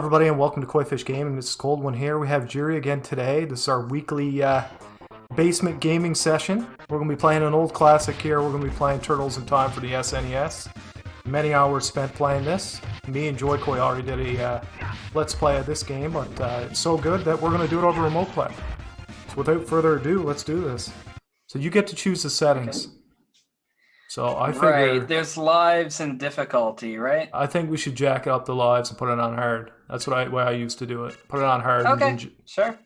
everybody, and welcome to COIFISH Gaming. This is Cold One here. We have Jiri again today. This is our weekly basement gaming session. We're going to be playing an old classic here. We're going to be playing Turtles in Time for the SNES. Many hours spent playing this. Me and Joy-Koi already did a Let's Play of this game, but it's so good that we're going to do it over Remote Play. So without further ado, let's do this. So you get to choose the settings. Okay. So I figure... Right, there's lives and difficulty, right? I think we should jack up the lives and put it on hard. That's what I used to do it. Put it on hard. Okay, and sure.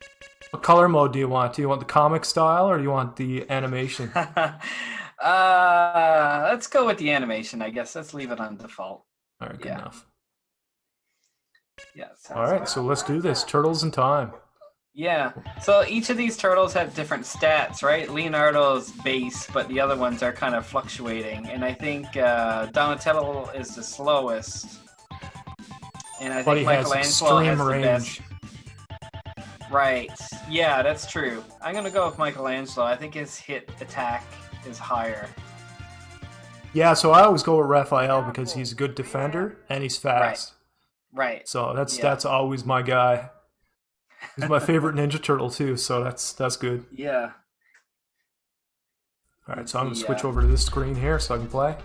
What color mode do you want? Do you want the comic style or do you want the animation? Let's go with the animation, I guess. Let's leave it on default. All right, good enough. Yeah. All right, so let's do this. Turtles in Time. Yeah. So each of these turtles have different stats, right? Leonardo's base, but the other ones are kind of fluctuating. And I think Donatello is the slowest. And I think Michelangelo has the best. Right. Yeah, that's true. I'm going to go with Michelangelo. I think his hit attack is higher. Yeah, so I always go with Raphael because he's a good defender and he's fast. Right. So that's always my guy. He's my favorite Ninja Turtle too, so that's good. Yeah. All right, so I'm going to switch over to this screen here so I can play.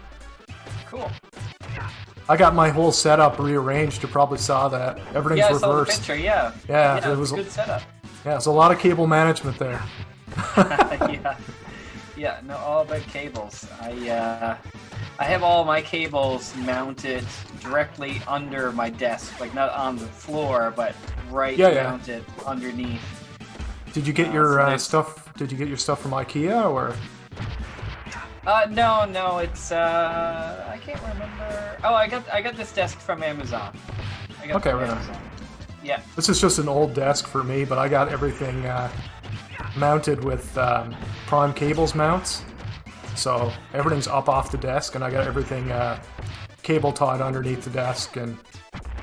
Cool. I got my whole setup rearranged. You probably saw that. Everything's reversed. I saw the picture, yeah. Yeah, it was a good setup. Yeah, there's a lot of cable management there. Yeah, no, all about cables. I have all my cables mounted directly under my desk, like not on the floor, but mounted underneath. Did you get your stuff? Did you get your stuff from IKEA or? No, it's I can't remember. Oh, I got this desk from Amazon. Amazon. Yeah. This is just an old desk for me, but I got everything mounted with prime cables mounts. So everything's up off the desk, and I got everything cable tied underneath the desk and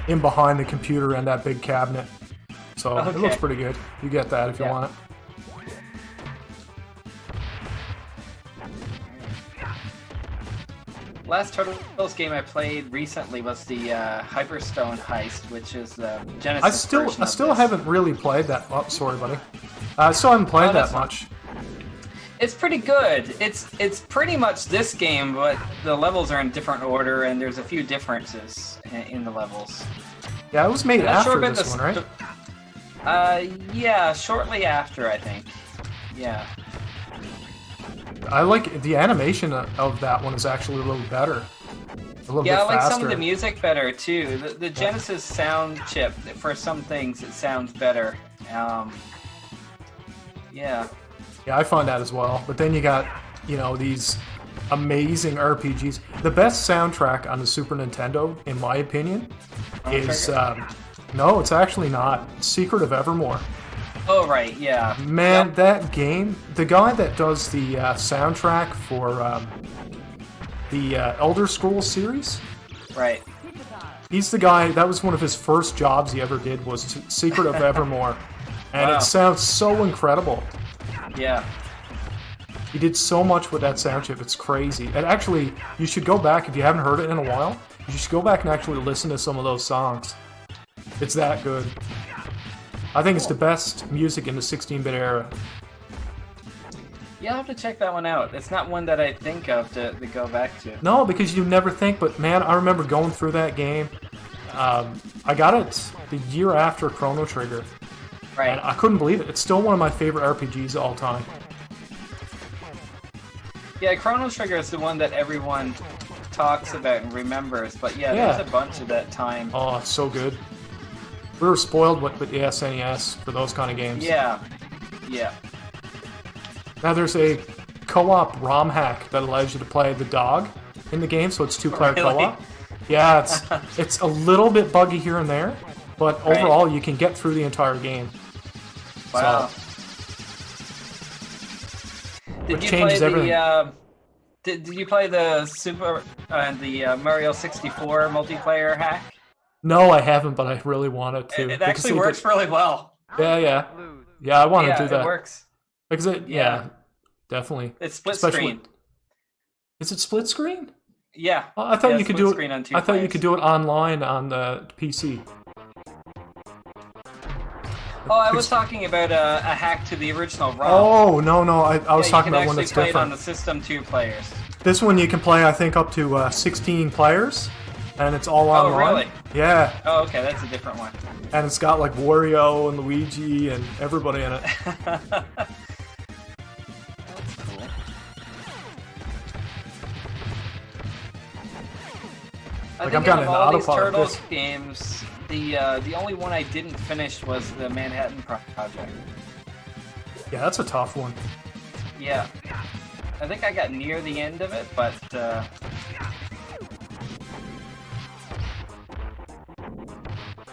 in behind the computer and that big cabinet. So it looks pretty good. You get that if you want it. Last Turtles game I played recently was the Hyperstone Heist, which is the Genesis version. I still haven't really played that. Oh, sorry, buddy. I still haven't played that much. It's pretty good. It's pretty much this game, but the levels are in different order, and there's a few differences in the levels. Yeah, it was made after this one, right? Yeah, shortly after, I think. Yeah. I like the animation of that one is actually a little better. A little bit faster. faster. Some of the music better too. The Genesis sound chip, for some things, it sounds better. Yeah. Yeah, I find that as well. But then you got, these amazing RPGs. The best soundtrack on the Super Nintendo, in my opinion, is no, it's actually not. Secret of Evermore. Oh, right, yeah. Man, that game, the guy that does the soundtrack for the Elder Scrolls series, right? He's the guy, that was one of his first jobs he ever did, was Secret of Evermore. And it sounds so incredible. Yeah. He did so much with that sound chip, it's crazy. And actually, you should go back, if you haven't heard it in a while, you should go back and actually listen to some of those songs. It's that good. I think it's the best music in the 16-bit era. Yeah, I'll have to check that one out. It's not one that I think of to go back to. No, because you never think, but man, I remember going through that game. I got it the year after Chrono Trigger. Right. And I couldn't believe it. It's still one of my favorite RPGs of all time. Yeah, Chrono Trigger is the one that everyone talks about and remembers, but there's a bunch of that time. Oh, it's so good. We were spoiled with the SNES for those kind of games. Yeah. Now there's a co-op ROM hack that allows you to play the dog in the game, so it's two-player co-op. Yeah, it's a little bit buggy here and there, but overall you can get through the entire game. Wow. So, did you play the did you play the the Mario 64 multiplayer hack? No, I haven't, but I really wanted to. It actually works really well. Yeah, I want to do that. It works. Because definitely. It's split screen. Is it split screen? Yeah. I thought you could do it. On two I thought you players. could do it online on the PC. Oh, I was talking about a hack to the original ROM. Oh, no, I was talking about one that's you can actually play it on different. the system 2 players. This one you can play, I think, up to 16 players, and it's all online. Oh, really? Yeah. Oh, okay, that's a different one. And it's got like Wario and Luigi and everybody in it. That's cool. Like, I'm kinda of an all these autopilot of Turtles this. games, the only one I didn't finish was the Manhattan Project. Yeah, that's a tough one. Yeah. I think I got near the end of it, but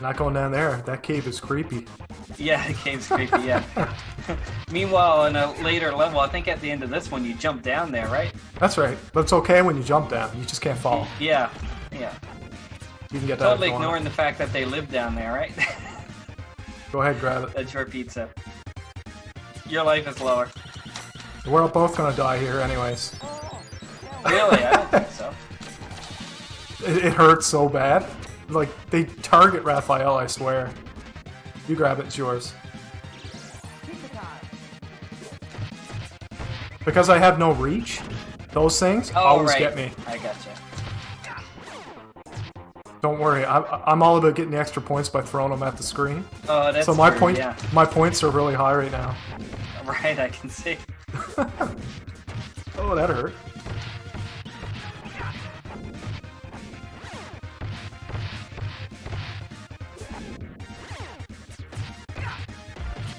Not going down there. That cave is creepy. yeah, the cave's creepy, yeah. Meanwhile, in a later level, I think at the end of this one, you jump down there, right? That's right. But it's okay when you jump down. You just can't fall. Yeah. You can get that. Totally if you want. ignoring the fact that they live down there, right? Go ahead, grab it. That's your pizza. Your life is lower. We're both gonna die here, anyways. Really? I don't think so. It hurts so bad. Like, they target Raphael, I swear. You grab it, it's yours. Because I have no reach, those things always get me. I gotcha. Don't worry, I'm all about getting the extra points by throwing them at the screen. Oh, that's so my true, point, yeah. my points are really high right now. Right, I can see. Oh, that hurt.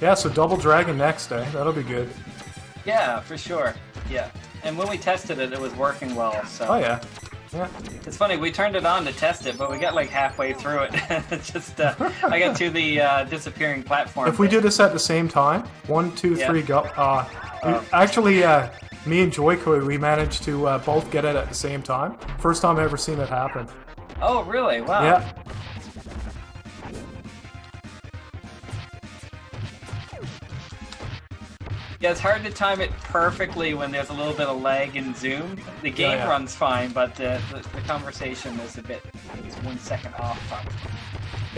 Yeah, so Double Dragon next, eh? That'll be good. Yeah, for sure. Yeah. And when we tested it, it was working well, so... Oh, yeah. Yeah. It's funny, we turned it on to test it, but we got like halfway through it. Just, I got to the disappearing platform. If we do this at the same time, 1, 2, 3, go. Actually, me and Joyko, we managed to both get it at the same time. First time I've ever seen it happen. Oh, really? Wow. Yeah. Yeah, it's hard to time it perfectly when there's a little bit of lag and zoom. The game Yeah. runs fine, but the conversation is a bit, it's 1 second off.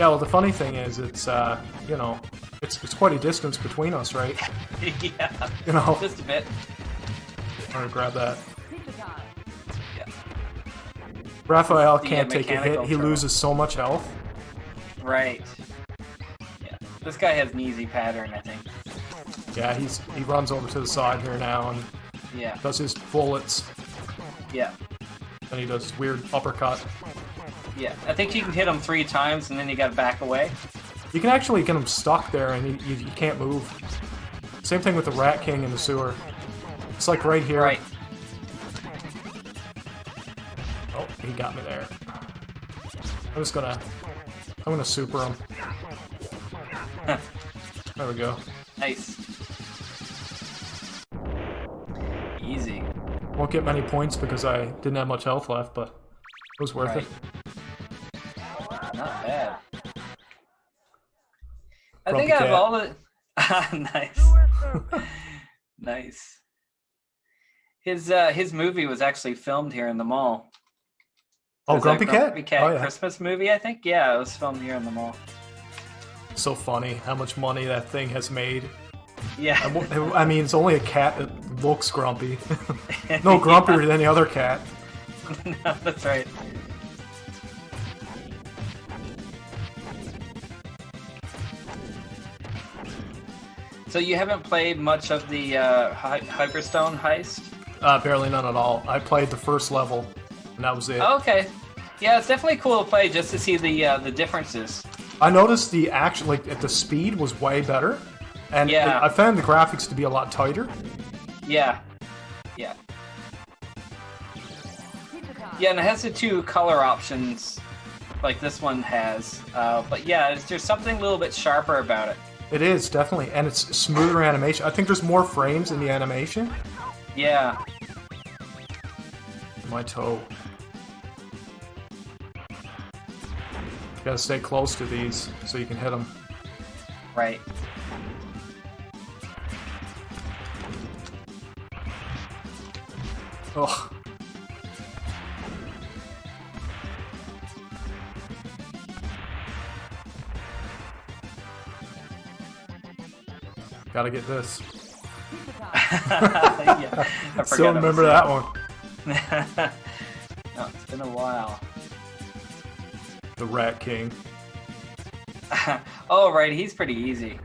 Yeah, well, the funny thing is, it's, you know, it's quite a distance between us, right? Yeah, You know, just a bit. I'm gonna grab that. Yeah. Raphael The, can't take a hit. mechanical He turtle. loses so much health. Right. Yeah. This guy has an easy pattern, I think. Yeah, he runs over to the side here now and Yeah. does his bullets. Yeah. Then he does weird uppercut. Yeah. I think you can hit him 3 times and then you gotta back away. You can actually get him stuck there and you can't move. Same thing with the Rat King in the sewer. It's like right here. Right. Oh, he got me there. I'm gonna super him. There we go. Nice. Easy. Won't get many points because I didn't have much health left, but it was worth Right. it. Not bad. I Grumpy think I have cat. all the... Nice. Nice. His movie was actually filmed here in the mall. Oh, There's Grumpy that Cat? Grumpy Cat Oh, yeah. Christmas movie, I think? Yeah, it was filmed here in the mall. So funny how much money that thing has made. Yeah. I mean, it's only a cat that looks grumpy. No grumpier than any other cat. No, that's right. So you haven't played much of the Hyperstone heist? Barely none at all. I played the first level, and that was it. Oh, okay. Yeah, it's definitely cool to play just to see the differences. I noticed the action, like, the speed was way better, and Yeah. I found the graphics to be a lot tighter. Yeah. Yeah. Yeah, and it has the 2 color options like this one has. But yeah, there's something a little bit sharper about it. It is, definitely, and it's smoother animation. I think there's more frames in the animation. Yeah. My toe. You gotta stay close to these so you can hit them. Right. Ugh. Gotta get this. Yeah, I Still remember that one. No, it's been a while. The Rat King. Oh, right, he's pretty easy.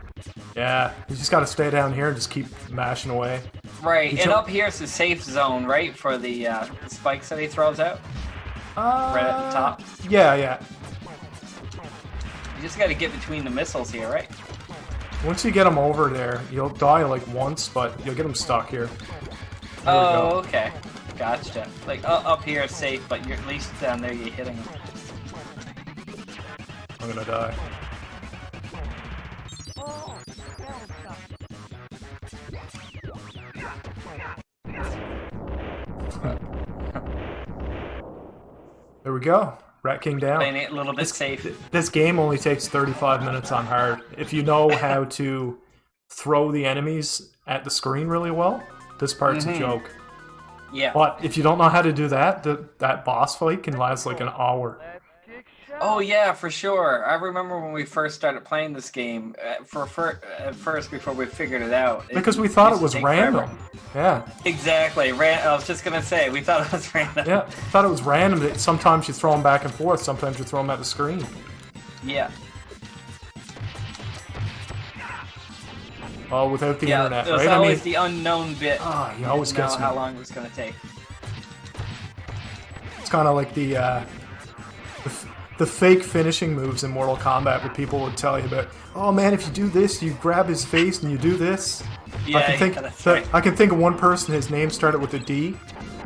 Yeah, you just gotta stay down here and just keep mashing away. Right, and up here's the safe zone, right, for the spikes that he throws out? Right at the top? Yeah, yeah. You just gotta get between the missiles here, right? Once you get them over there, you'll die like once, but you'll get them stuck here. There Oh, okay. Gotcha. Like, up here is safe, but you're at least down there you're hitting them. I'm gonna die. There we go. Rat King down. Playing it a little bit safe. This game only takes 35 minutes on hard. If you know how to throw the enemies at the screen really well, this part's a joke. Yeah. But if you don't know how to do that, that boss fight can last like an hour. Oh yeah, for sure. I remember when we first started playing this game. At first, before we figured it out, Because we thought it was random. Forever. Yeah. Exactly. I was just gonna say we thought it was random. Yeah. Thought it was random that sometimes you throw them back and forth, sometimes you throw them at the screen. Yeah. Oh, without the internet, it was right? always the unknown bit. He always You didn't gets know me. how long it was gonna take. It's kind of like the fake finishing moves in Mortal Kombat where people would tell you about, oh man, if you do this, you grab his face and you do this. Yeah, that's right. I can think of one person, his name started with a D.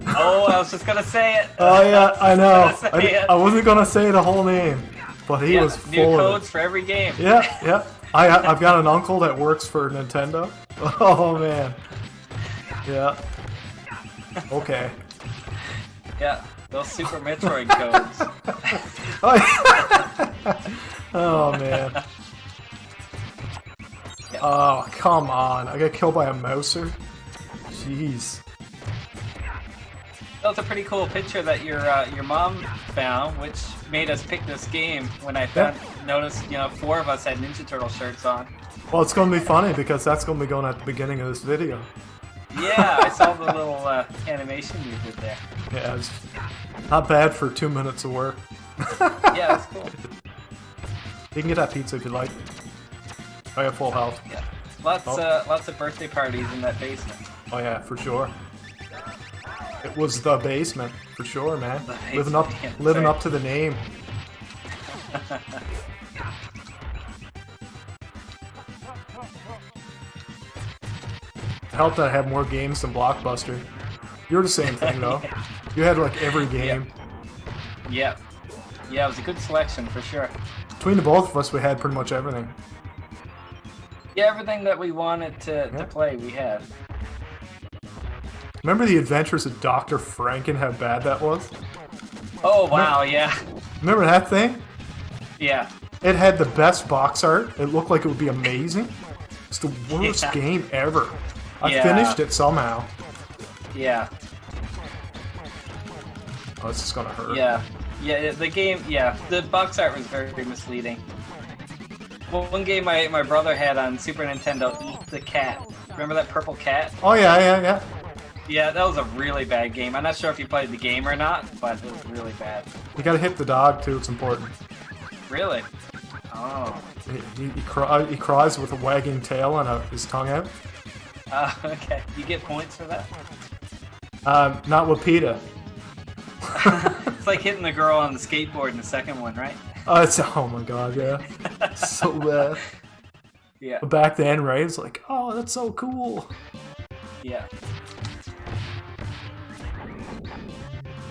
Oh, I was just gonna say it. Oh yeah, I know. I I wasn't gonna say the whole name, but he was new full of codes for every game. it. Yeah, yeah. I've got an uncle that works for Nintendo. Oh man. Yeah. Okay. Yeah, those Super Metroid codes. Oh man. Yeah. Oh come on! I got killed by a mouser. Jeez. That was a pretty cool picture that your mom found, which made us pick this game. When I noticed, 4 of us had Ninja Turtle shirts on. Well, it's gonna be funny because that's gonna be going at the beginning of this video. Yeah, I saw the little animation you did there. Yeah, it's not bad for 2 minutes of work. Yeah, that's cool. You can get that pizza if you like. I have full health. Yeah, lots of birthday parties in that basement. Oh yeah, for sure. It was the basement, for sure, man. Living up to the name. It helped that I have more games than Blockbuster. You're the same thing though. You had like every game. Yeah. Yeah, it was a good selection for sure. Between the both of us, we had pretty much everything. Yeah, everything that we wanted to play, we had. Remember the Adventures of Dr. Franken, how bad that was? Oh, wow, yeah. Remember that thing? Yeah. It had the best box art. It looked like it would be amazing. It's the worst game ever. I finished it somehow. Yeah. Oh, this is gonna hurt. Yeah. Yeah, the game, the box art was very misleading. Well, one game my brother had on Super Nintendo, Eat the Cat. Remember that purple cat? Oh, yeah. Yeah, that was a really bad game. I'm not sure if you played the game or not, but it was really bad. You gotta hit the dog, too. It's important. Really? Oh. He cries with a wagging tail and his tongue out. Okay. You get points for that? Not with PETA. It's like hitting the girl on the skateboard in the second one, right? Oh my god, yeah. So bad. Yeah. But back then, right, it's like, oh, that's so cool. Yeah.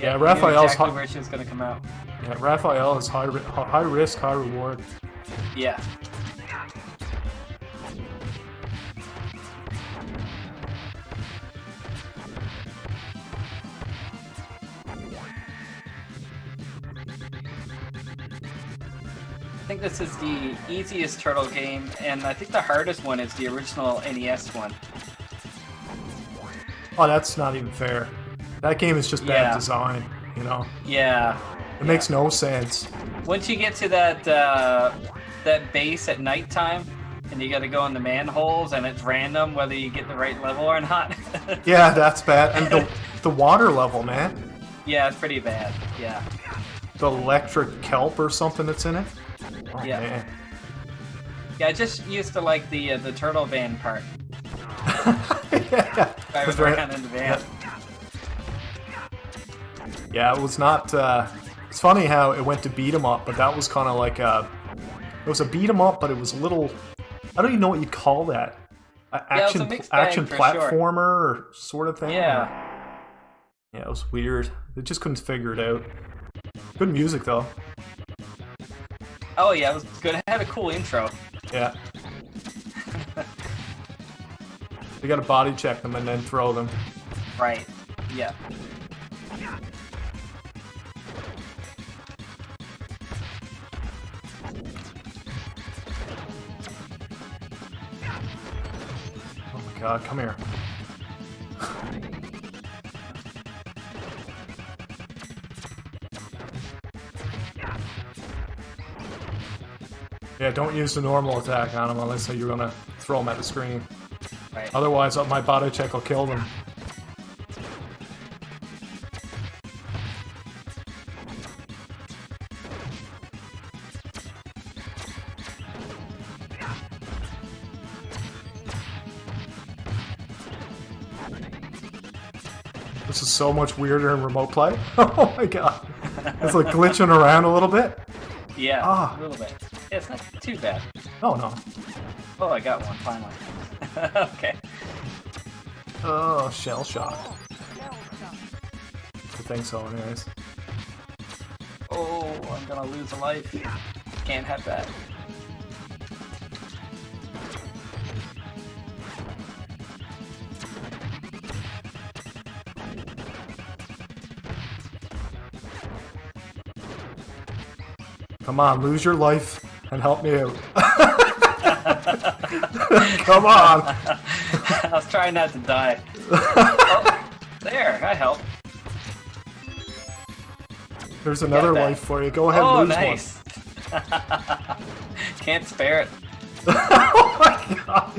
Yeah, Raphael's exactly where she's gonna come out. Yeah, Raphael is high risk, high reward. Yeah. I think this is the easiest Turtle game, and I think the hardest one is the original NES one. Oh, that's not even fair. That game is just bad design, you know? Yeah. It makes no sense. Once you get to that base at nighttime, and you got to go in the manholes, and it's random whether you get the right level or not. Yeah, that's bad. And the water level, man. Yeah, it's pretty bad. Yeah. The electric kelp or something that's in it. Oh, Yeah. man. Yeah, I just used to like the turtle van part. Yeah. Driving around in the van. Yeah, it was not. It's funny how it went to beat 'em up, but that was kind of like a. It was a beat 'em up, but it was a little. I don't even know what you'd call that. it was a mixed bag Action for platformer sure. or sort of thing. Yeah. Yeah, it was weird. They just couldn't figure it out. Good music though. Oh yeah, it was good. It had a cool intro. Yeah. You gotta body check them and then throw them. Right. Yeah. Oh my god, come here. Yeah, don't use the normal attack on them unless you're gonna throw them at the screen. Right. Otherwise, my body check will kill them. This is so much weirder in Remote Play. Oh my god. It's like glitching around a little bit. Yeah, Ah. a little bit. Yeah, it's not too bad. Oh no. Oh, I got one finally. Okay. Oh, shell shock. I think so, anyways. Oh, I'm gonna lose a life. Can't have that. Come on, lose your life and help me out. Come on. I was trying not to die. Oh, there, I helped. There's another that. life for you. Go ahead Oh, and lose nice. Can't spare it. one. Oh my god.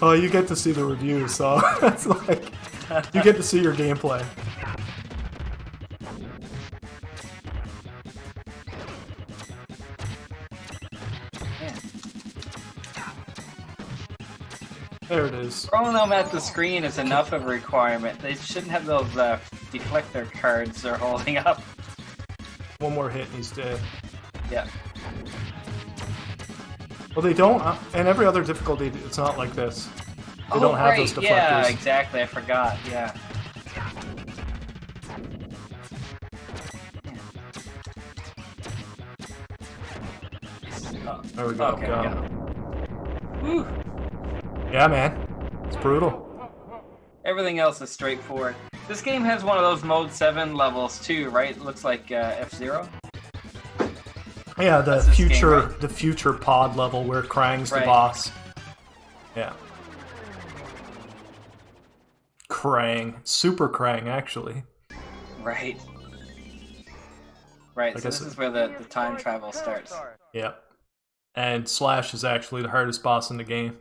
Oh, you get to see the review, so it's like you get to see your gameplay. There it is. Throwing them at the screen is enough of a requirement. They shouldn't have those deflector cards they're holding up. One more hit and he's dead. Yeah. Well, they don't. In every other difficulty, it's not like this. They don't have those deflectors. Yeah, exactly. I forgot. Yeah. Oh, There we go. okay, Got we him. got it. Whew. Yeah, man. It's brutal. Everything else is straightforward. This game has one of those Mode 7 levels too, right? It looks like F-Zero. Yeah, the That's this game, future, right? the future pod level where Krang's the Right. boss. Yeah. Krang, Super Krang, actually. Right. Right, Like so I this said- is where the time travel starts. Yeah. And Slash is actually the hardest boss in the game.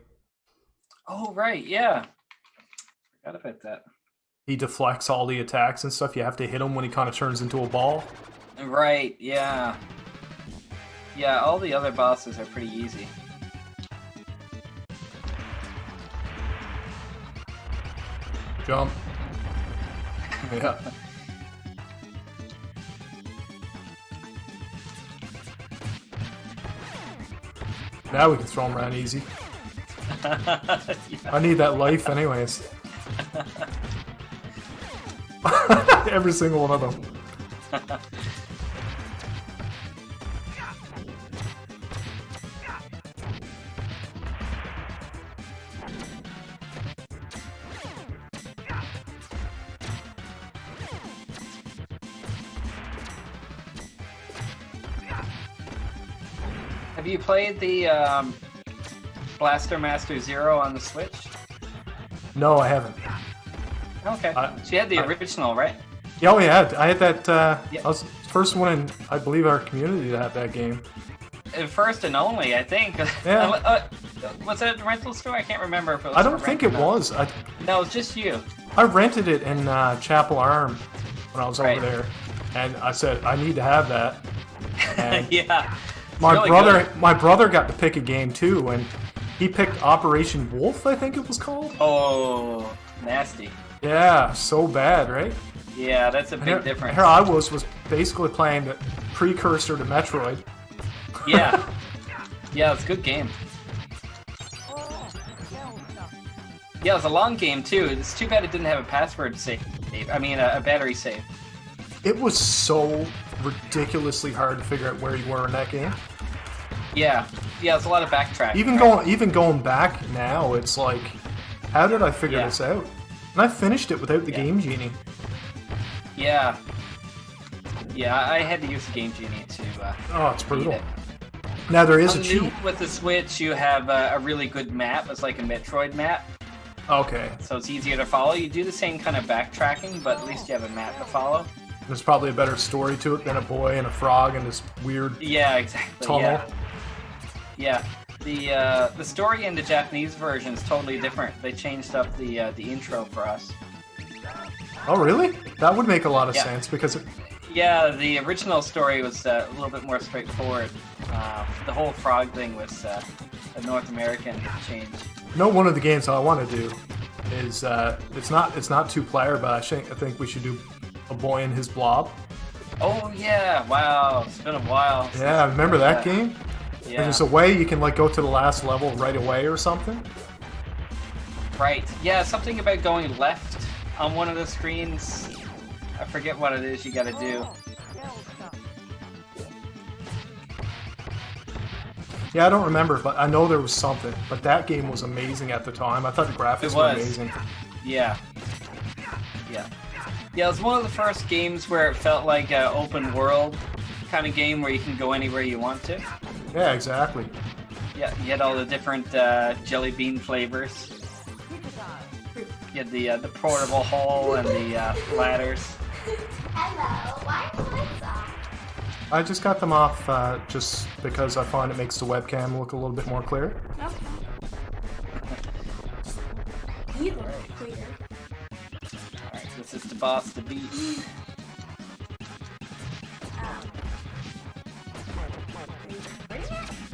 Oh, right, yeah. Forgot about that. He deflects all the attacks and stuff. You have to hit him when he kind of turns into a ball. Right, yeah. Yeah, all the other bosses are pretty easy. Jump. Yeah. Now we can throw him around easy. Yeah. I need that life anyways. Every single one of them. Have you played the Blaster Master Zero on the Switch? No, I haven't. Okay. So you had the original, right? Yeah, oh yeah, I had that. Yeah. I was the first one in, I believe, our community to have that game. First and only, I think. Yeah. Was it a rental store? I can't remember if it was. I don't think it was. No, it's just you. I rented it in Chapel Arm when I was over there, and I said I need to have that. And yeah. My brother got to pick a game too, and he picked Operation Wolf, I think it was called. Oh, nasty. Yeah, so bad, right? Yeah, that's a big difference. Here I was basically playing the precursor to Metroid. Yeah. Yeah, it's a good game. Yeah, it was a long game too. It's too bad it didn't have a password save. I mean, a battery save. It was so ridiculously hard to figure out where you were in that game. Yeah, yeah, it's a lot of backtracking. Even going back now, it's like, how did I figure this out? And I finished it without the Game Genie. Yeah. Yeah, I had to use the Game Genie to. Oh, it's brutal. Now there is a cheat. With the Switch, you have a really good map. It's like a Metroid map. Okay. So it's easier to follow. You do the same kind of backtracking, but at least you have a map to follow. There's probably a better story to it than a boy and a frog and this weird tunnel. Yeah. The story in the Japanese version is totally different. They changed up the intro for us. Oh really? That would make a lot of sense because yeah, the original story was a little bit more straightforward. The whole frog thing was a North American change. No, one of the games I want to do is it's not two-player, but I think we should do a boy and his blob. Oh yeah! Wow, it's been a while. Yeah, remember that game? Yeah. There's a way you can like go to the last level right away or something. Right. Yeah, something about going left on one of the screens. I forget what it is you gotta do. Yeah, I don't remember, but I know there was something. But that game was amazing at the time. I thought the graphics were amazing. Yeah. Yeah. Yeah, it was one of the first games where it felt like an open world kind of game where you can go anywhere you want to. Yeah, exactly. Yeah, you had all the different jelly bean flavors. You had the portable hole and the ladders. Hello, why are the lights off? I just got them off just because I find it makes the webcam look a little bit more clear. Okay. You look clear. Alright, this is the boss to beat.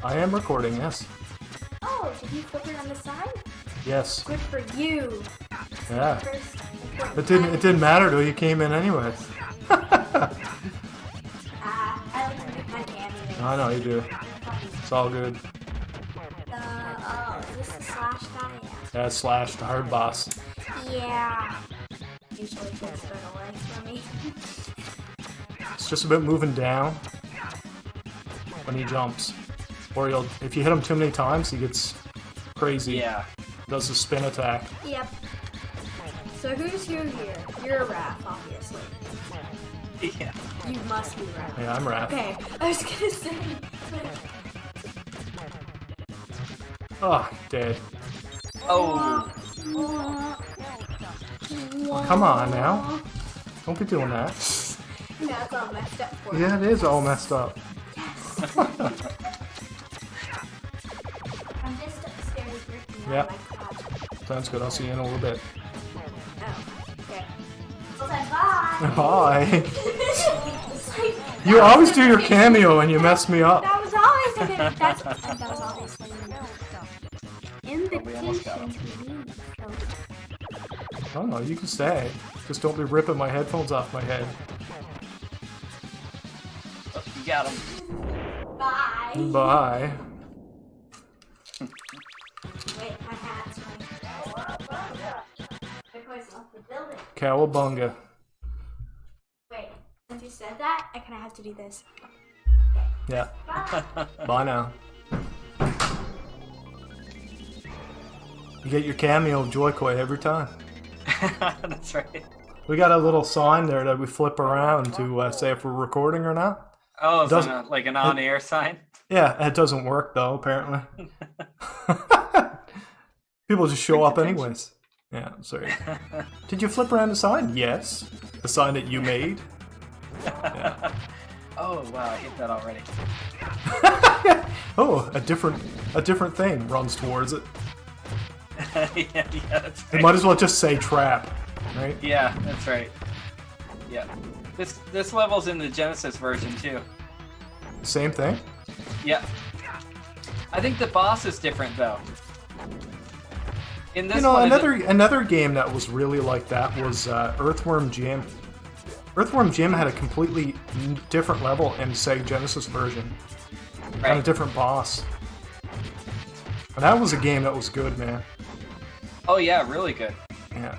I am recording, yes. Oh, did you flip it on the side? Yes. Good for you. Yeah. It didn't matter though, you came in anyways. I like to make my cameo. I know you do. It's all good. Oh, is this the slash guy? Yeah, Slash, the hard boss. Yeah. Usually takes it away from me. It's just about moving down when he jumps. Or if you hit him too many times, he gets crazy. Yeah. Does the spin attack. Yep. So who's you here? You're Raph, obviously. Yeah. You must be Raph. Yeah, I'm Raph. Okay, I was gonna say. Oh, dead. Oh. Come on now. Don't be doing that. That's all messed up for you. Yeah, it is all messed up. I'm just upstairs working Yeah. on my project. Sounds good. I'll see you in a little bit. Oh, okay. Well then, bye. Bye. It's like, You always do your cameo and you mess me up. that was always a bit. That was always an invitation to leave. So. Oh no, you can stay. Just don't be ripping my headphones off my head. Oh, you got him. Bye. Bye. Wait, my hat's right. Bitcoin's left the building. Cowabunga. Wait, since you said that, I kind of have to do this. Yeah. Bye. Bye now. You get your cameo of Joy-Coi every time. That's right. We got a little sign there that we flip around to say if we're recording or not. Oh, it's like an on-air sign? Yeah, it doesn't work though, apparently. People just show up anyways. Yeah, sorry. Did you flip around the sign? Yes. The sign that you made? Yeah. Oh wow, I hit that already. Oh, a different thing runs towards it. Yeah, that's They right. might as well just say trap, right? Yeah, that's right. Yeah. This level's in the Genesis version too. Same thing. Yeah. I think the boss is different though. In this You know, one, another game that was really like that was Earthworm Jim. Earthworm Jim had a completely different level in Sega Genesis version, and a different boss. And that was a game that was good, man. Oh yeah, really good. Yeah,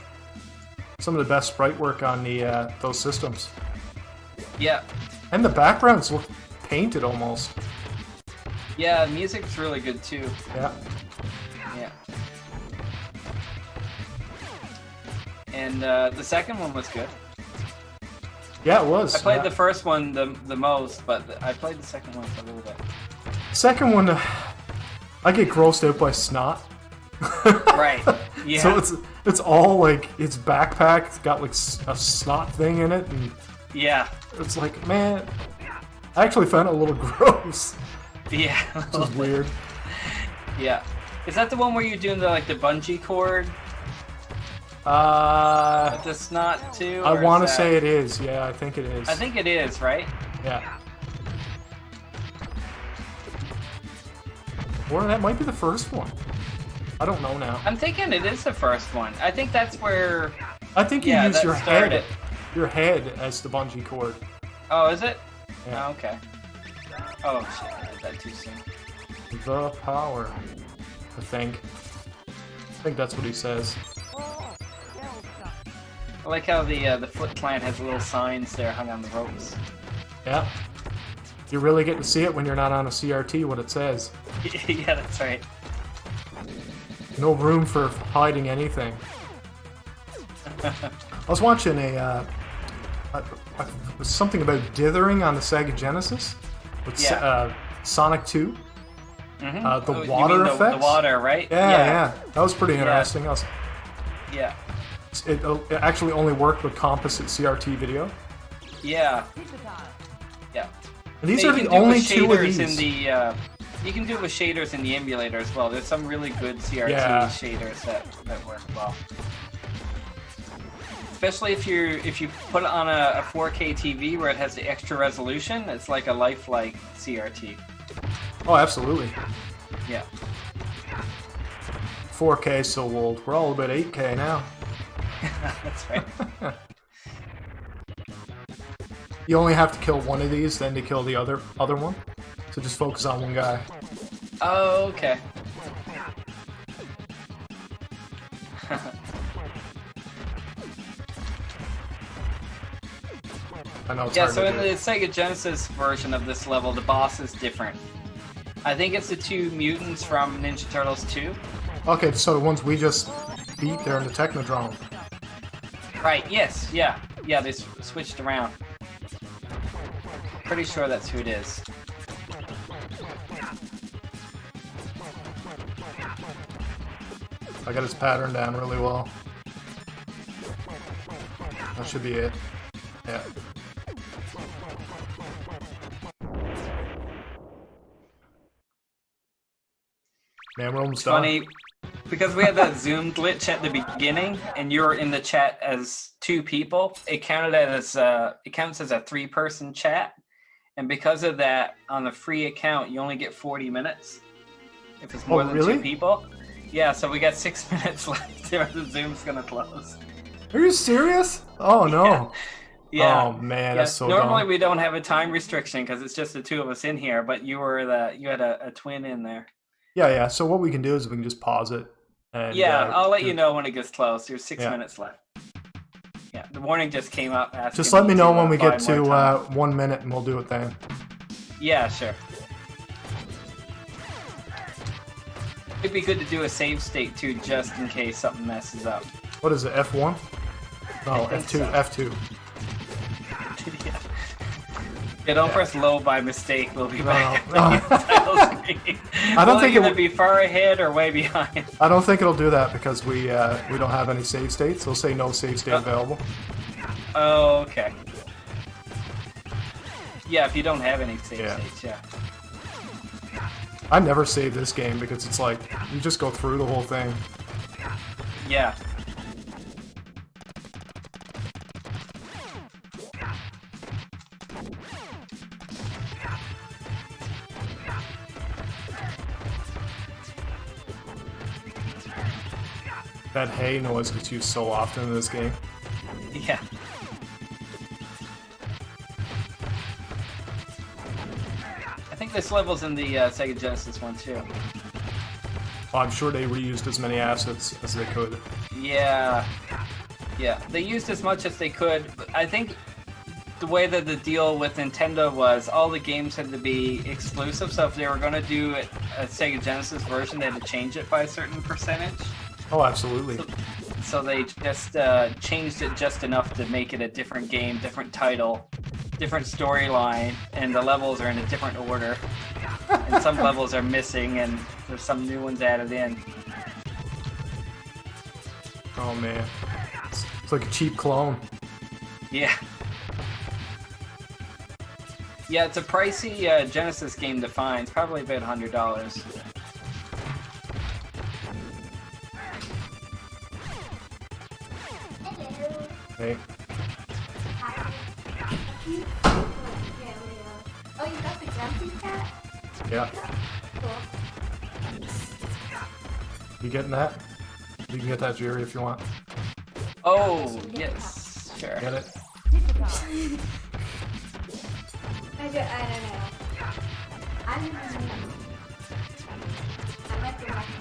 some of the best sprite work on the those systems. Yeah. And the backgrounds look painted almost. Yeah, music's really good too. Yeah. Yeah. And the second one was good. Yeah, it was. I played yeah. the first one the most, but I played the second one for a little bit. Second one, I get grossed out by snot. Right. Yeah. So it's all like its backpack. It's got like a snot thing in it, and Yeah. it's like, man, I actually found it a little gross. Yeah. Which is weird. Yeah. Is that the one where you're doing the bungee cord with the snot too? I or want to is that- say it is. Yeah, I think it is. I think it is, right? Yeah. Or that might be the first one. I don't know now. I'm thinking it is the first one. I think that's where. I think you Yeah, use that your started. head as the bungee cord. Oh, is it? Yeah. Oh, okay. Oh shit! I did that too soon. The power. I think that's what he says. I like how the Foot Clan has little signs there hung on the ropes. Yeah. You really get to see it when you're not on a CRT, what it says. Yeah, that's right. No room for hiding anything. I was watching something about dithering on the Sega Genesis with Sonic 2. Mm-hmm. The You water mean effects. The water, right? Yeah. That was pretty Yeah. interesting. Yeah. It actually only worked with composite CRT video. Yeah. Yeah. And these You are can the do it only with two of shaders these. in the. You can do it with shaders in the emulator as well. There's some really good CRT Yeah. shaders that work well. Especially if you put it on a 4K TV where it has the extra resolution, it's like a lifelike CRT. Oh, absolutely. Yeah. 4K is so old. We're all about 8K now. That's right. You only have to kill one of these, then to kill the other one. So just focus on one guy. Oh, okay. I know it's Yeah, hard so to in do. the Sega Genesis version of this level, the boss is different. I think it's the two mutants from Ninja Turtles 2. Okay, so the ones we just beat, they're in the Technodrome. Right, yes, yeah. Yeah, they switched around. Pretty sure that's who it is. I got his pattern down really well. That should be it. Yeah. Man, we're almost done. Funny, because we had that Zoom glitch at the beginning, and you were in the chat as two people. It counted as it counts as a 3-person chat, and because of that, on a free account, you only get 40 minutes if it's more than really? 2 people. Yeah, so we got 6 minutes left. The Zoom's gonna close. Are you serious? Oh no. Yeah. Oh man, Yeah, that's so normally dumb. we don't have a time restriction because it's just the two of us in here, but you had a twin in there. Yeah. So what we can do is we can just pause it. And, Yeah, I'll let do- you know when it gets close. There's 6 Yeah. minutes left. Yeah, the warning just came up. Asking Just let me know when we buy get more to time. 1 minute, and we'll do it then. Yeah, sure. It'd be good to do a save state too, just in case something messes up. What is it? F1? No, I think F2. so. F2. Yeah, don't press low by mistake. We'll be back. No. at the title screen. I don't We'll think it either would- be far ahead or way behind. I don't think it'll do that because we don't have any save states. It'll say no save state available. Oh, okay. Yeah, if you don't have any save Yeah. states, yeah. I never save this game because it's like, you just go through the whole thing. Yeah. That hay noise gets used so often in this game. Yeah. I think this level's in the Sega Genesis one too. Oh, I'm sure they reused as many assets as they could. Yeah. Yeah. They used as much as they could. But I think the way that the deal with Nintendo was all the games had to be exclusive, so if they were going to do a Sega Genesis version, they had to change it by a certain percentage. Oh, absolutely. So they just changed it just enough to make it a different game, different title, different storyline, and the levels are in a different order. And some levels are missing, and there's some new ones added in. Oh man. It's like a cheap clone. Yeah. Yeah, it's a pricey Genesis game to find. It's probably about $100. Hey. Oh, you got the grumpy cat? Yeah. Cool. You getting that? You can get that, Jerry, if you want. Oh, yes. Sure. Get it? I don't know. I might be lucky.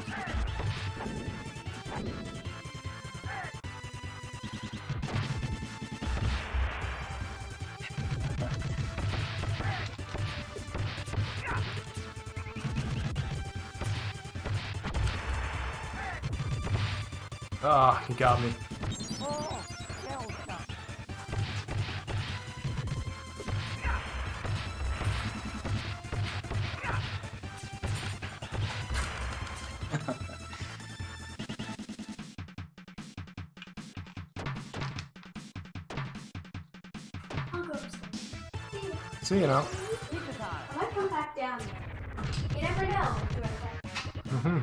Ah, he got me. I'll go upstairs. See you. So, you know. I might come back down there. You never know. Mm-hmm.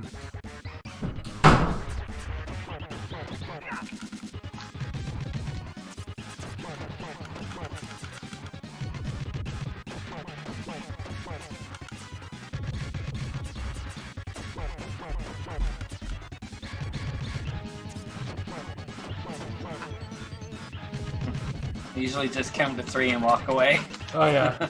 Usually just count to 3 and walk away. Oh, yeah.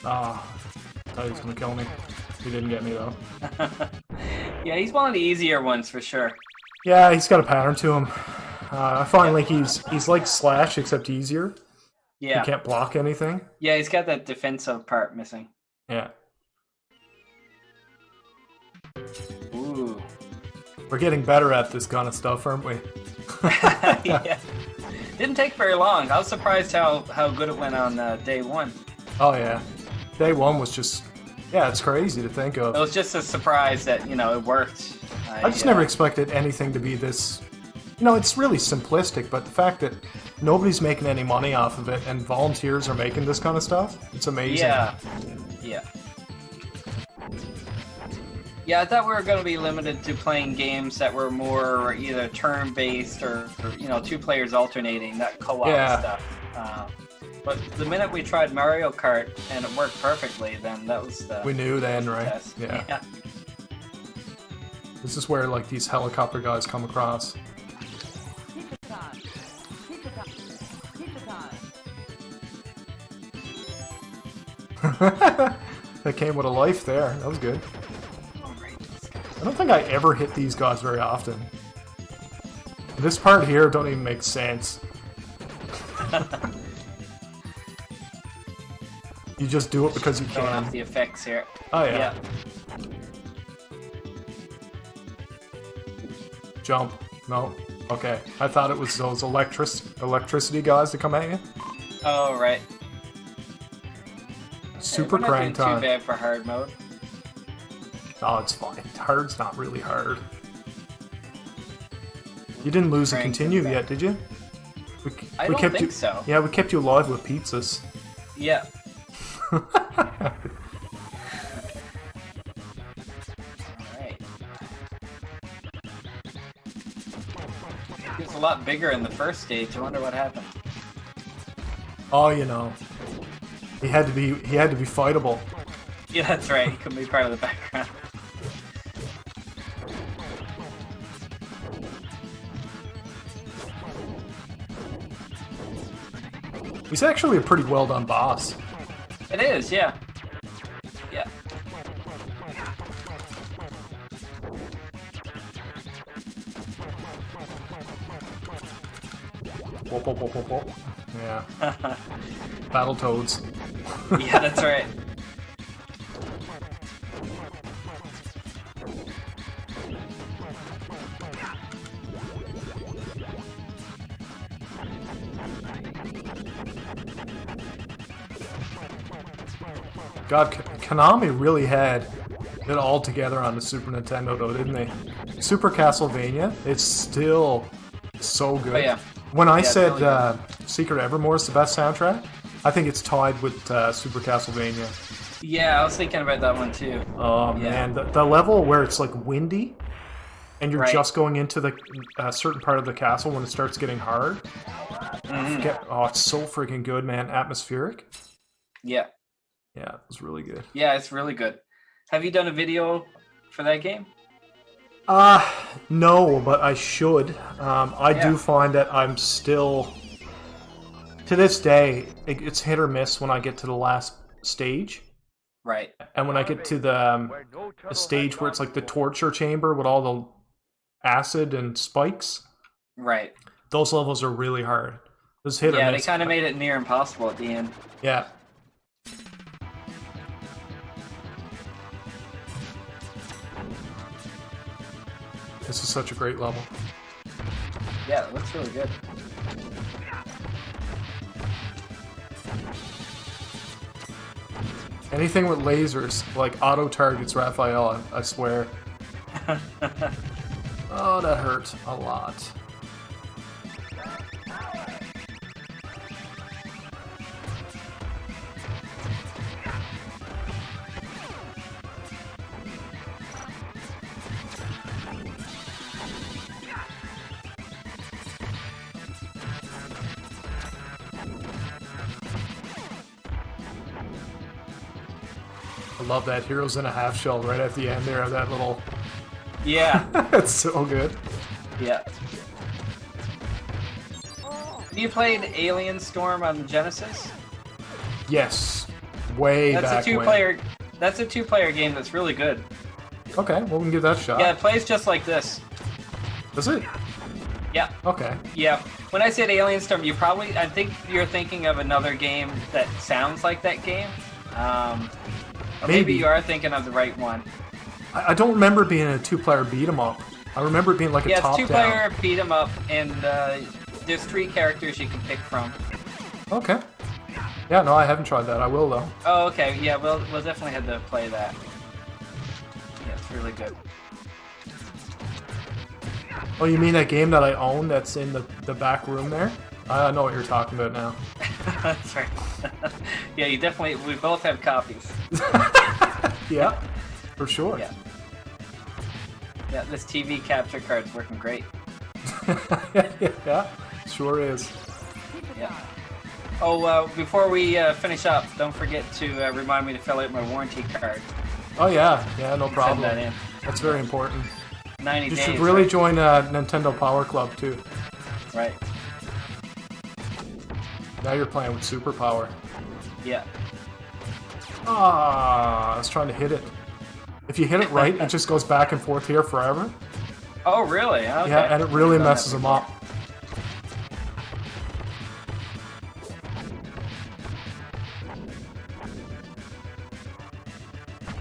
Ah, thought he was gonna kill me. He didn't get me though. Yeah, he's one of the easier ones for sure. Yeah, he's got a pattern to him. I find like he's like Slash except easier. Yeah. He can't block anything. Yeah, he's got that defensive part missing. Yeah. Ooh. We're getting better at this kind of stuff, aren't we? Yeah. Didn't take very long. I was surprised how good it went on day one. Oh yeah. Day one was just, yeah, it's crazy to think of. It was just a surprise that, it worked. I just never expected anything to be this. It's really simplistic, but the fact that nobody's making any money off of it and volunteers are making this kind of stuff, it's amazing. Yeah. Yeah. Yeah, I thought we were going to be limited to playing games that were more either turn-based or 2 players alternating, that co-op stuff. But the minute we tried Mario Kart and it worked perfectly, then that was the... We knew then, right? Test. Yeah. This is where like these helicopter guys come across. That came with a life there. That was good. I don't think I ever hit these guys very often. This part here don't even make sense. You just do it because you Showing off can. the effects here. Oh yeah. Jump. No. Okay, I thought it was those electricity guys that come at you. Oh, right. Super We're not crank doing time. too bad for hard mode. Oh, it's fine. Hard's not really hard. You didn't lose and Crank continue them yet, did you? I don't kept think you, so. Yeah, we kept you alive with pizzas. Yeah. Alright. He was a lot bigger in the first stage. I wonder what happened. Oh, you know, he had to be fightable. Yeah, that's right. He couldn't be part of the background. He's actually a pretty well done boss. It is, yeah. Yeah. Whoop, whoop, whoop, whoop, whoop. Yeah. Battletoads. Yeah, that's right. God, Konami really had it all together on the Super Nintendo, though, didn't they? Super Castlevania, it's still so good. Oh, yeah. When I Yeah, said it's really Secret Evermore is the best soundtrack, I think it's tied with Super Castlevania. Yeah, I was thinking about that one too. Oh, Yeah. man. The level where it's, like, windy, and you're Right. just going into the certain part of the castle when it starts getting hard. Oh, it's so freaking good, man. Atmospheric. Yeah. Yeah, it was really good. Yeah, it's really good. Have you done a video for that game? No, but I should. I Yeah. do find that I'm still, to this day, it's hit or miss when I get to the last stage. Right. And when I get to the stage where it's like the torture chamber with all the acid and spikes, Right. those levels are really hard. Those hit or Yeah, they miss. kind of made it near impossible at the end. Yeah. This is such a great level. Yeah, it looks really good. Anything with lasers, like auto targets Raphael, I swear. Oh, that hurt a lot. I love that Heroes in a Half Shell right at the end there of that little... Yeah. That's so good. Yeah. Have you played Alien Storm on the Genesis? Yes. Way That's back a two-player. That's a two-player game that's really good. when. Okay, well, we can give that a shot. Yeah, it plays just like this. Does it? Yeah. Okay. Yeah. When I said Alien Storm, I think you're thinking of another game that sounds like that game. Or maybe you are thinking of the right one. I don't remember it being a two-player beat-em-up. I remember it being like a Yeah, it's top-down. two-player beat 'em up, and there's 3 characters you can pick from. Okay. Yeah, no, I haven't tried that. I will, though. Oh, okay. Yeah, we'll definitely have to play that. Yeah, it's really good. Oh, you mean that game that I own that's in the back room there? I know what you're talking about now. That's right. Yeah, we both have copies. Yeah, for sure. Yeah. Yeah, this TV capture card's working great. Yeah, sure is. Yeah. Oh, before we finish up, don't forget to remind me to fill out my warranty card. Oh yeah, no problem. Send that in. That's very important. 90 You days. should really right? join Nintendo Power Club too. Right. Now you're playing with Superpower. Yeah. Ah, I was trying to hit it. If you hit it right, it just goes back and forth here forever. Oh, really? Okay. Yeah, and it really I've done messes that them up.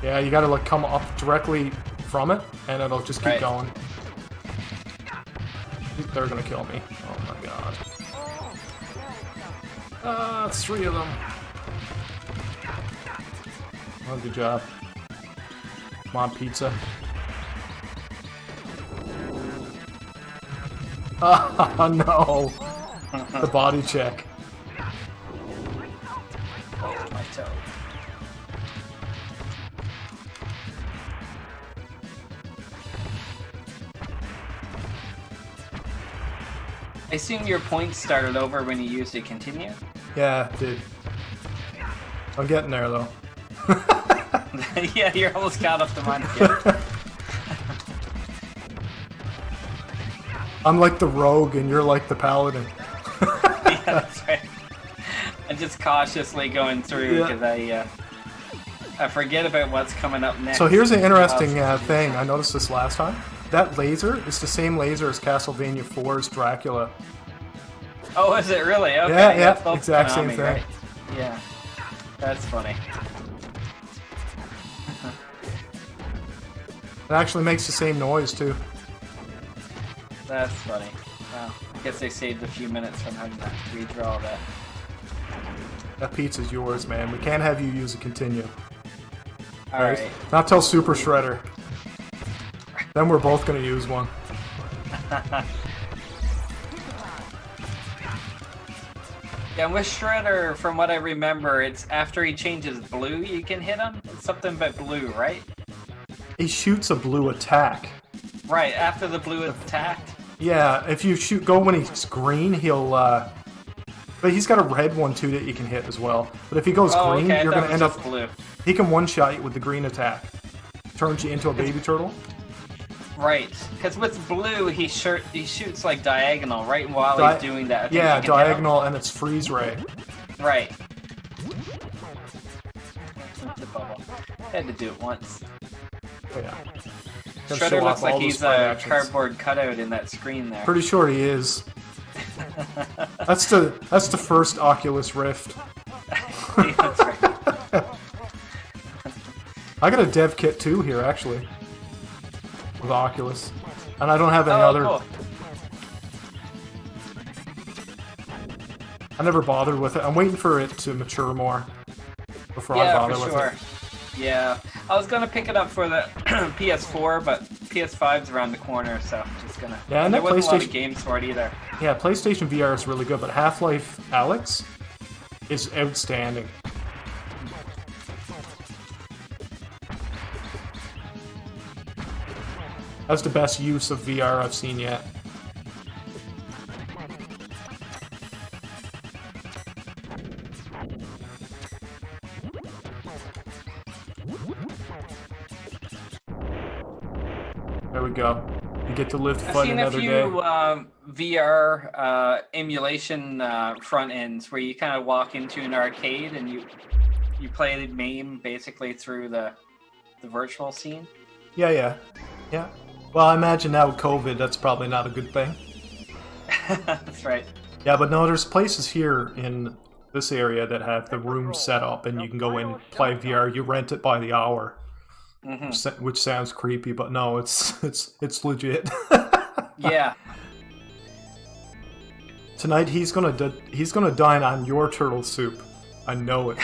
Yeah, you gotta like come up directly from it, and it'll just keep Right. going. They're gonna kill me. Oh my god. Ah, it's 3 of them. Oh, good job. Come on, pizza. Oh no! The body check. Oh, my toe. I assume your points started over when you used to continue? Yeah, dude. I'm getting there though. Yeah, you're almost caught up to mine again. I'm like the rogue and you're like the paladin. Yeah, that's right. I'm just cautiously going through because I forget about what's coming up next. So here's an interesting thing. I noticed this last time. That laser is the same laser as Castlevania 4's Dracula. Oh, is it really? Okay. Yeah, that's both exact same Konami, thing. right? Yeah, that's funny. It actually makes the same noise too. That's funny. Wow. I guess they saved a few minutes from having to redraw that. That pizza's yours, man. We can't have you use a continue. Alright. Not till Super Shredder. Then we're both gonna use one. Yeah, with Shredder, from what I remember, it's after he changes blue you can hit him? It's something about blue, right? He shoots a blue attack. Right, after the blue attack? Yeah, if you go when he's green, he'll but he's got a red one too that you can hit as well. But if he goes green, okay, you're gonna end up blue. He can one-shot you with the green attack. Turns you into a baby turtle. Right, because with blue, he shoots like diagonal, right, while he's doing that. Yeah, diagonal, and it's freeze ray. Right. The bubble. Had to do it once. Oh, yeah. Shredder looks like he's a cardboard cutout in that screen there. Pretty sure he is. That's the first Oculus Rift. Yeah, that's right. I got a dev kit too here, actually. With Oculus. And I don't have any other... Cool. I never bothered with it. I'm waiting for it to mature more before I bother with it. Yeah, I was gonna pick it up for the PS4, but PS5's around the corner, so I'm just gonna... Yeah, and there wasn't a lot PlayStation... of games for it either. Yeah, PlayStation VR is really good, but Half-Life Alyx is outstanding. That's the best use of VR I've seen yet. There we go. You get to live to fight another day. I've seen a few VR emulation front ends where you kind of walk into an arcade and you play the MAME basically through the virtual scene. Yeah. Well, I imagine now with COVID, that's probably not a good thing. That's right. Yeah, but no, there's places here in this area that have the room set up, and you can go in and play VR. You rent it by the hour, which sounds creepy, but no, it's legit. Yeah. Tonight he's gonna dine on your turtle soup. I know it.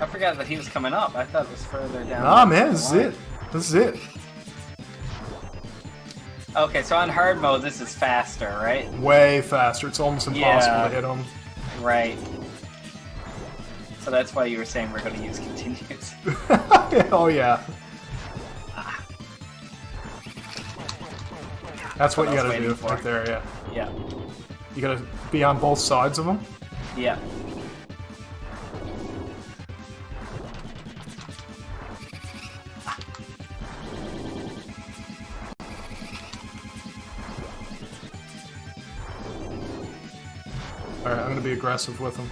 I forgot that he was coming up. I thought it was further down. Nah, man, this is it. This is it. Okay, so on hard mode, this is faster, right? Way faster. It's almost impossible to hit him. Right. So that's why you were saying we're going to use continues. Oh, yeah. That's what you gotta do right there, yeah. Yeah. You gotta be on both sides of them? Yeah. Alright, I'm gonna be aggressive with him.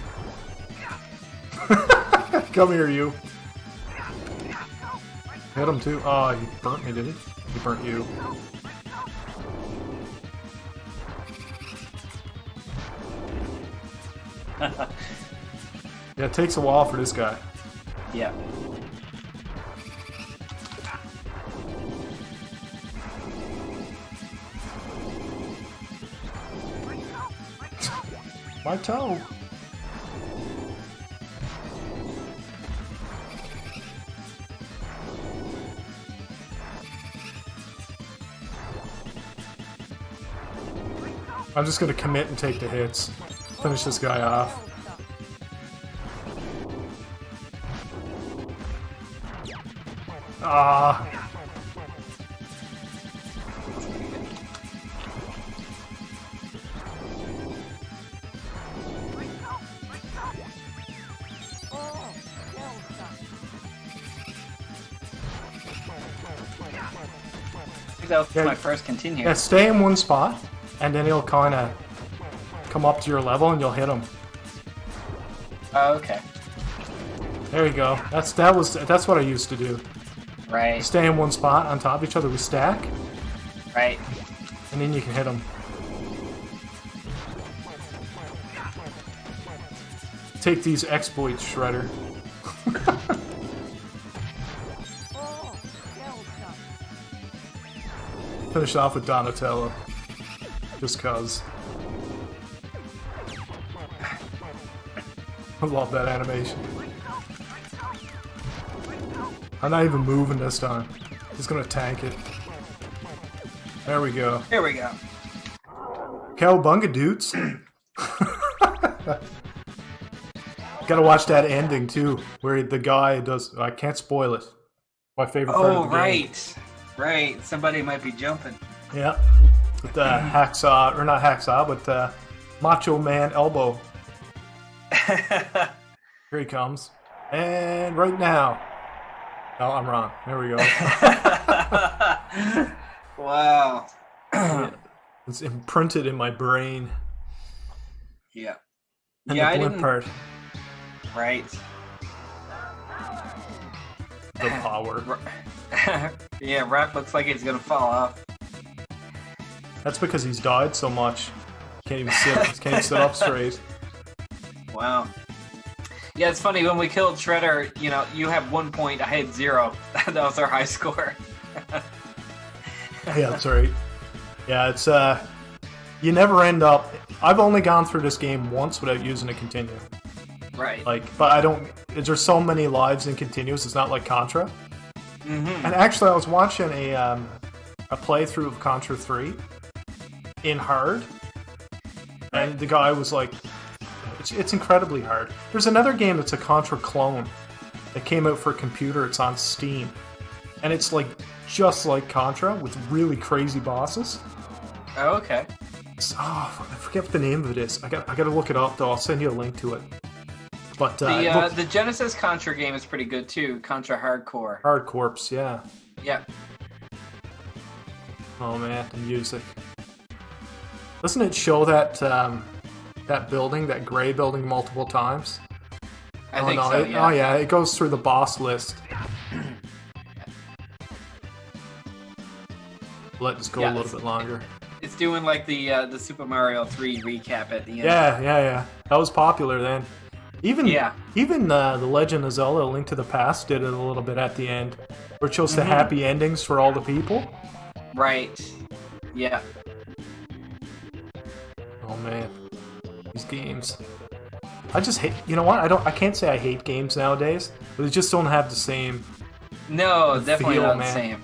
Come here, you. Hit him too. Oh, he burnt me, did he? He burnt you. Yeah, it takes a while for this guy. Yeah. My toe. I'm just gonna commit and take the hits. Finish this guy off. Ah. I think that was my first continue. Yeah, stay in one spot, and then he'll kind of come up to your level, and you'll hit him. Oh, okay. There you go. That's what I used to do. Right. Stay in one spot on top of each other. We stack, Right. and then you can hit them. Take these exploits, Shredder. Finish off with Donatello. Just cuz. I love that animation. I'm not even moving this time. Just gonna tank it. There we go. Here we go. Cowabunga dudes. Gotta watch that ending too, where the guy does. I can't spoil it. My favorite part of the game. Right. Right. Somebody might be jumping. Yeah. With the hacksaw, or not hacksaw, but Macho Man elbow. Here he comes. And right now. Oh, I'm wrong. There we go. Wow. It's imprinted in my brain. Yeah. And Yeah, the I blimp didn't. part. Right. The power. Yeah, Rock looks like he's gonna fall off. That's because he's died so much. Can't even sit up straight. Wow. Yeah, it's funny, when we killed Shredder, you know, you have 1 point, I had 0. That was our high score. Yeah, that's right. Yeah, it's you never end up. I've only gone through this game once without using a continue. Right. Like, but I don't. There's so many lives in continuous. It's not like Contra. Mm-hmm. And actually, I was watching a playthrough of Contra 3 in hard, and the guy was like, "It's incredibly hard." There's another game that's a Contra clone that came out for a computer. It's on Steam, and it's like just like Contra with really crazy bosses. Oh, okay. Oh, I forget what the name of it is. I got to look it up though. I'll send you a link to it. But The Genesis Contra game is pretty good too. Contra Hardcore. Hard Corpse, yeah. Yeah. Oh man, the music. Doesn't it show that that building, that gray building, multiple times? I think so. Oh yeah, it goes through the boss list. Let this go a little bit longer. It's doing like the Super Mario 3 recap at the end. Yeah. That was popular then. Even The Legend of Zelda: A Link to the Past did it a little bit at the end, where it shows the happy endings for all the people. Right. Yeah. Oh man, these games. I just hate. You know what? I can't say I hate games nowadays, but they just don't have the same. No, definitely feel, not man. the same.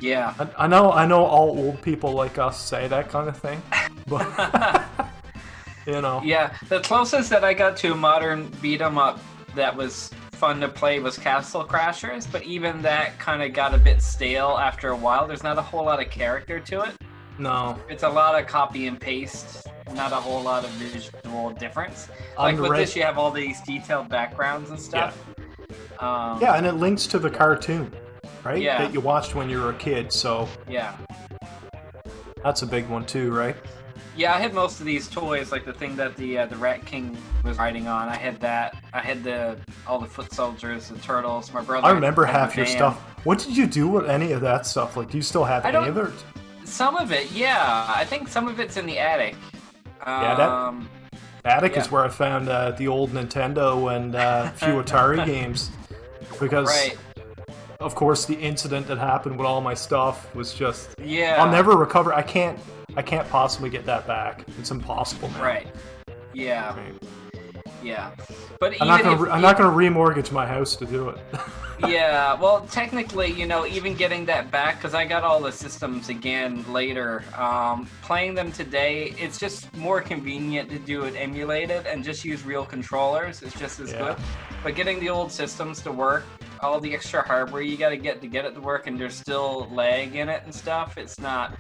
Yeah. I know all old people like us say that kind of thing, but you know. Yeah, the closest that I got to a modern beat 'em up that was fun to play was Castle Crashers, but even that kind of got a bit stale after a while. There's not a whole lot of character to it. No. It's a lot of copy and paste, not a whole lot of visual difference. Like with this, you have all these detailed backgrounds and stuff. Yeah, and it links to the cartoon, right? Yeah. That you watched when you were a kid, so Yeah. that's a big one too, right? Yeah, I had most of these toys, like the thing that the Rat King was riding on. I had that. I had all the foot soldiers, the turtles. My brother. I remember had half the your van. stuff. What did you do with any of that stuff? Like, do you still have any of it? Some of it, yeah. I think some of it's in the attic. Yeah, attic is where I found the old Nintendo and a few Atari games. Because, of course, the incident that happened with all my stuff was just... Yeah. I'll never recover. I can't possibly get that back. It's impossible, man. Right. Yeah. Right. Yeah. But I'm not gonna remortgage my house to do it. Yeah, well, technically, you know, even getting that back, because I got all the systems again later, playing them today, it's just more convenient to do it emulated and just use real controllers. It's just as good. But getting the old systems to work, all the extra hardware you got to get it to work, and there's still lag in it and stuff, it's not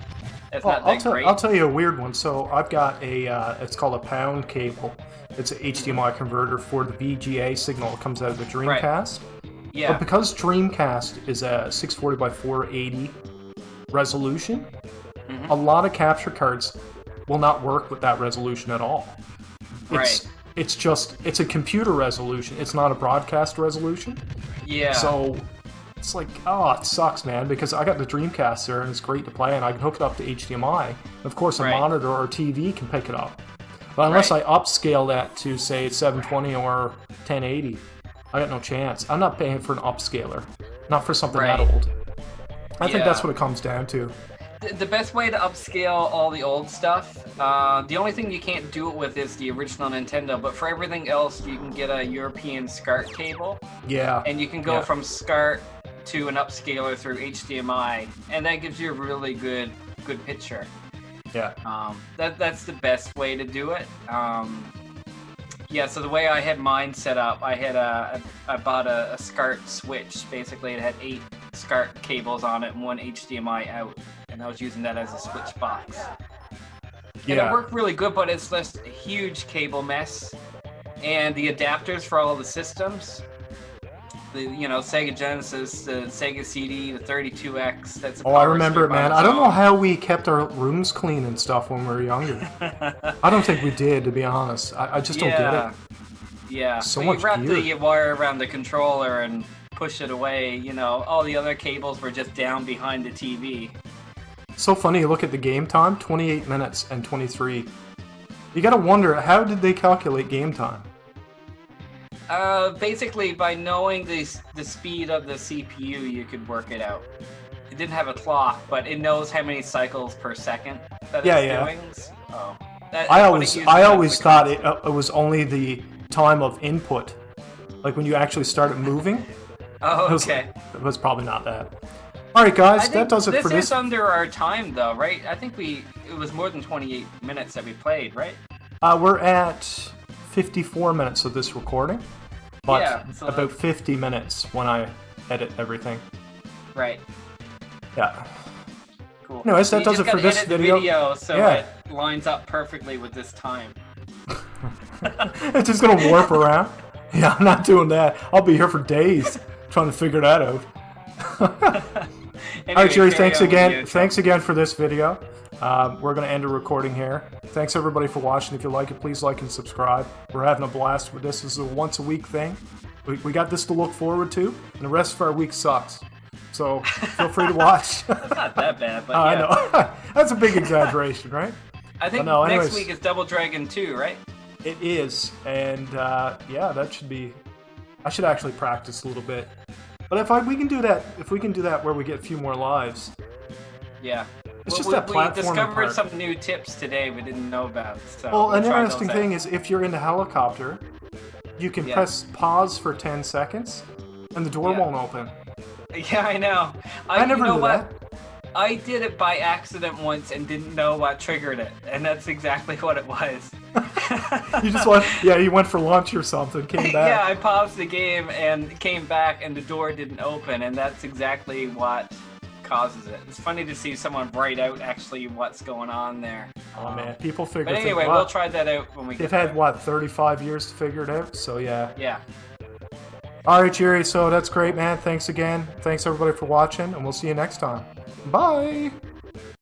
that great. I'll tell you a weird one. So I've got a, it's called a pound cable. It's an HDMI converter for the VGA signal that comes out of the Dreamcast. Right. Yeah. But because Dreamcast is a 640 by 480 resolution, a lot of capture cards will not work with that resolution at all. It's a computer resolution. It's not a broadcast resolution. Yeah. So it's like, oh, it sucks, man, because I got the Dreamcast there and it's great to play and I can hook it up to HDMI. And of course, a monitor or TV can pick it up. But unless I upscale that to, say, 720 or 1080, I got no chance. I'm not paying for an upscaler. Not for something that old. I think that's what it comes down to. The best way to upscale all the old stuff, the only thing you can't do it with is the original Nintendo, but for everything else, you can get a European SCART cable. Yeah. And you can go from SCART to an upscaler through HDMI, and that gives you a really good picture. Yeah. That's the best way to do it. Yeah, so the way I had mine set up, I bought a SCART switch. Basically, it had 8 SCART cables on it and 1 HDMI out, and I was using that as a switch box. And it worked really good, but it's just a huge cable mess. And the adapters for all of the systems, the Sega Genesis, the Sega CD, the 32X. That's I remember it, man. I don't know how we kept our rooms clean and stuff when we were younger. I don't think we did, to be honest. I just don't get it. Yeah. So much you wrap the wire around the controller and push it away. All the other cables were just down behind the TV. So funny. You look at the game time: 28 minutes and 23. You gotta wonder, how did they calculate game time? Basically, by knowing the speed of the CPU, you could work it out. It didn't have a clock, but it knows how many cycles per second that it's doing. So, I always thought it was only the time of input, like when you actually started moving. Oh, okay. It was probably not that. All right, guys, that does it for this. This is under our time, though, right? I think it was more than 28 minutes that we played, right? We're at 54 minutes of this recording. But about 50 minutes when I edit everything. Right. Yeah. Cool. Anyways, that does it for this video. So it lines up perfectly with this time. It's just gonna warp around. Yeah, I'm not doing that. I'll be here for days trying to figure that out. Anyway, alright, Jerry, thanks again. Thanks again for this video. We're going to end the recording here. Thanks everybody for watching. If you like it, please like and subscribe. We're having a blast with this. This is a once-a-week thing. We got this to look forward to, and the rest of our week sucks. So feel free to watch. That's not that bad, but I know. That's a big exaggeration, right? I think next week is Double Dragon 2, right? It is, and that should be... I should actually practice a little bit. But if we can do that where we get a few more lives... Yeah. It's just that platforming we discovered part. some new tips today we didn't know about. So well, an interesting thing is if you're in the helicopter, you can press pause for 10 seconds, and the door won't open. Yeah, I know. I never knew that. I did it by accident once and didn't know what triggered it, and that's exactly what it was. You went for lunch or something, came back. Yeah, I paused the game and came back, and the door didn't open, and that's exactly what causes it. It's funny to see someone write out actually what's going on there. Oh man, people figure. But anyway, we'll try that out when we. They've had what, 35 years to figure it out. So yeah. Yeah. All right, Jerry. So that's great, man. Thanks again. Thanks everybody for watching, and we'll see you next time. Bye.